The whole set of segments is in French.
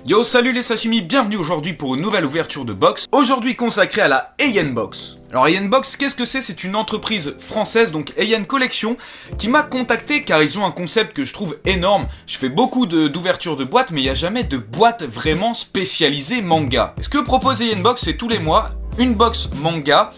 Yo, salut les sashimi, bienvenue aujourd'hui pour une nouvelle ouverture de box, aujourd'hui consacrée à la Heian Box. Alors Heian Box, qu'est-ce que c'est? C'est une entreprise française, donc Heian Collection, qui m'a contacté car ils ont un concept que je trouve énorme. Je fais beaucoup d'ouvertures de boîtes, mais il n'y a jamais de boîte vraiment spécialisée manga. Ce que propose Heian Box, c'est tous les mois une box manga,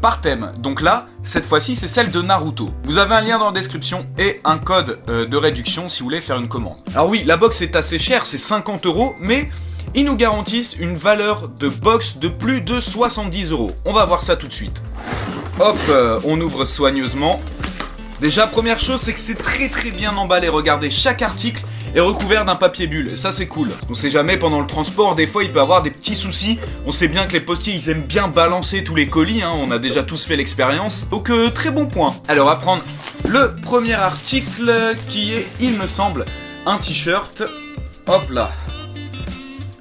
par thème. Donc là, cette fois-ci, c'est celle de Naruto. Vous avez un lien dans la description et un code de réduction si vous voulez faire une commande. Alors oui, la box est assez chère, c'est 50€, mais ils nous garantissent une valeur de box de plus de 70€. On va voir ça tout de suite. Hop, on ouvre soigneusement. Déjà, première chose, c'est que c'est très bien emballé. Regardez, chaque article est recouvert d'un papier bulle, et ça c'est cool. On sait jamais, pendant le transport, des fois il peut y avoir des petits soucis. On sait bien que les postiers, ils aiment bien balancer tous les colis, hein. On a déjà tous fait l'expérience. Donc très bon point. Alors, on va prendre le premier article qui est, il me semble, un t-shirt. Hop là.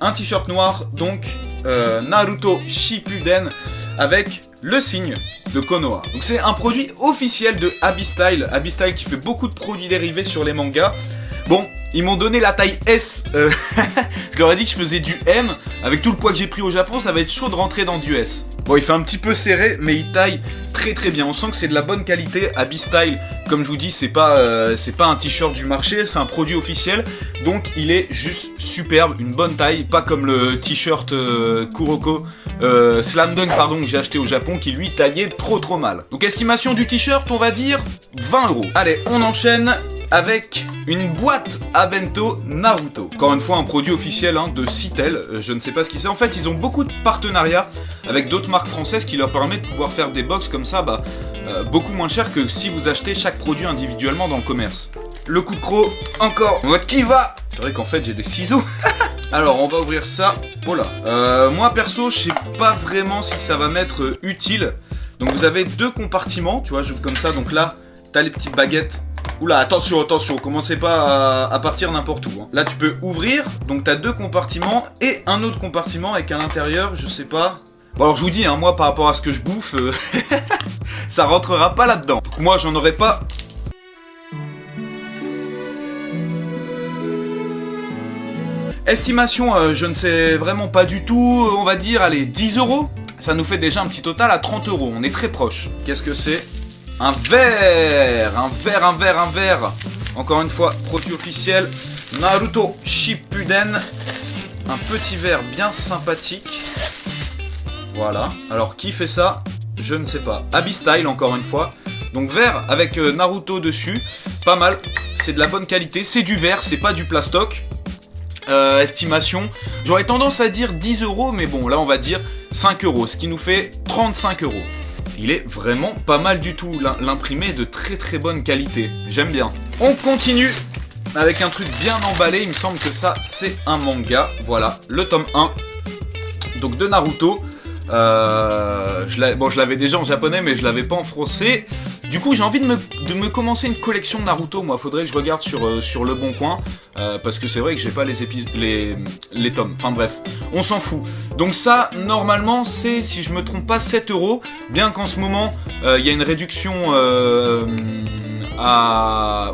Un t-shirt noir, donc Naruto Shippuden, avec le signe de Konoha. Donc c'est un produit officiel de Abistyle. Abistyle qui fait beaucoup de produits dérivés sur les mangas. Bon, ils m'ont donné la taille S. Je leur ai dit que je faisais du M. Avec tout le poids que j'ai pris au Japon, ça va être chaud de rentrer dans du S. Bon, il fait un petit peu serré, mais il taille très bien. On sent que c'est de la bonne qualité. Abistyle, comme je vous dis, c'est pas un t-shirt du marché, c'est un produit officiel. Donc il est juste superbe, une bonne taille. Pas comme le t-shirt Kuroko Slam Dunk, pardon, que j'ai acheté au Japon, qui lui taillait trop mal. Donc estimation du t-shirt, on va dire 20€. Allez, on enchaîne avec une boîte à bento Naruto. Encore une fois, un produit officiel de Citel, je ne sais pas ce qu'il c'est. En fait, ils ont beaucoup de partenariats avec d'autres marques françaises qui leur permettent de pouvoir faire des box comme ça, beaucoup moins cher que si vous achetez chaque produit individuellement dans le commerce. Le coup de croc, encore, votre qui va. C'est vrai qu'en fait, j'ai des ciseaux. Alors, on va ouvrir ça. Oh là. Moi, perso, je sais pas vraiment si ça va m'être utile. Donc, vous avez deux compartiments, tu vois, j'ouvre comme ça. Donc là, t'as les petites baguettes. Oula, attention, commencez pas à partir n'importe où. Là, tu peux ouvrir, donc t'as deux compartiments et un autre compartiment avec à l'intérieur, je sais pas. Bon, alors je vous dis, moi, par rapport à ce que je bouffe, ça rentrera pas là-dedans. Donc moi, j'en aurais pas. Estimation, je ne sais vraiment pas du tout, on va dire, allez, 10€. Ça nous fait déjà un petit total à 30€, on est très proche. Qu'est-ce que c'est ? Un verre. Encore une fois, produit officiel, Naruto Shippuden. Un petit verre bien sympathique. Voilà. Alors, qui fait ça? Je ne sais pas. Abistyle, encore une fois. Donc, verre avec Naruto dessus. Pas mal. C'est de la bonne qualité. C'est du verre, c'est pas du plastoc. Estimation. J'aurais tendance à dire 10€, mais bon, là, on va dire 5€. Ce qui nous fait 35€. Il est vraiment pas mal du tout, l'imprimé est de très bonne qualité, j'aime bien. On continue avec un truc bien emballé, il me semble que ça c'est un manga, voilà, le tome 1, donc de Naruto. Je l'avais déjà en japonais mais je l'avais pas en français. Du coup j'ai envie de me commencer une collection de Naruto, moi faudrait que je regarde sur Le Bon Coin, parce que c'est vrai que j'ai pas les tomes, enfin bref, on s'en fout. Donc ça, normalement, c'est, si je me trompe pas, 7€, bien qu'en ce moment, il y a une réduction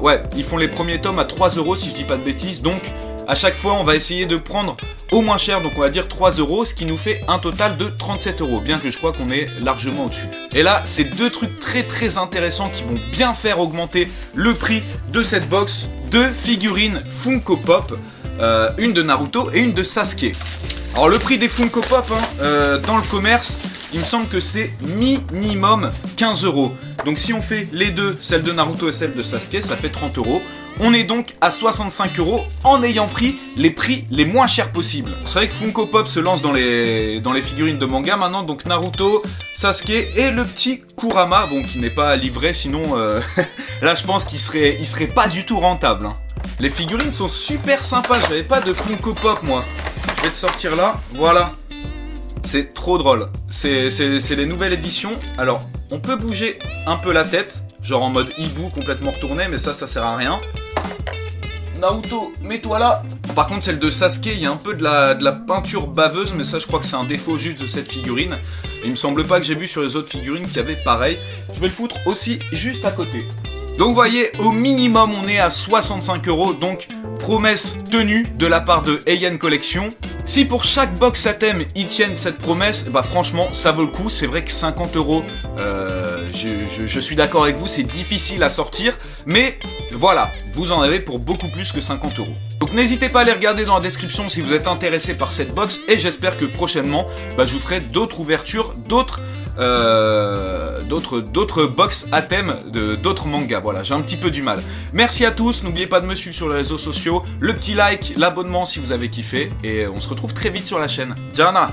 Ouais, ils font les premiers tomes à 3€ si je dis pas de bêtises, donc à chaque fois on va essayer de prendre au moins cher, donc on va dire 3€, ce qui nous fait un total de 37€, bien que je crois qu'on est largement au-dessus. Et là, c'est deux trucs très intéressants qui vont bien faire augmenter le prix de cette box. Deux figurines Funko Pop, une de Naruto et une de Sasuke. Alors le prix des Funko Pop, dans le commerce, il me semble que c'est minimum 15€. Donc si on fait les deux, celle de Naruto et celle de Sasuke, ça fait 30€. On est donc à 65€ en ayant pris les prix les moins chers possibles. C'est vrai que Funko Pop se lance dans les figurines de manga maintenant, donc Naruto, Sasuke et le petit Kurama, bon qui n'est pas livré, sinon là je pense qu'il serait pas du tout rentable. Les figurines sont super sympas, j'avais pas de Funko Pop moi. Je vais te sortir là, voilà. C'est trop drôle. C'est les nouvelles éditions. Alors, on peut bouger un peu la tête, genre en mode hibou complètement retourné, mais ça sert à rien. Naruto, mets-toi là. Par contre, celle de Sasuke, il y a un peu de la peinture baveuse, mais ça, je crois que c'est un défaut juste de cette figurine. Et il me semble pas que j'ai vu sur les autres figurines qu'il y avait pareil. Je vais le foutre aussi juste à côté. Donc vous voyez, au minimum on est à 65 €, donc promesse tenue de la part de Heian Collection. Si pour chaque box à thème ils tiennent cette promesse, bah franchement ça vaut le coup. C'est vrai que 50 €, je suis d'accord avec vous, c'est difficile à sortir, mais voilà, vous en avez pour beaucoup plus que 50 €. Donc n'hésitez pas à les regarder dans la description si vous êtes intéressé par cette box, et j'espère que prochainement je vous ferai d'autres ouvertures, d'autres box à thème d'autres mangas. Voilà, j'ai un petit peu du mal. Merci à tous, n'oubliez pas de me suivre sur les réseaux sociaux, le petit like, l'abonnement si vous avez kiffé, et on se retrouve très vite sur la chaîne. Jana.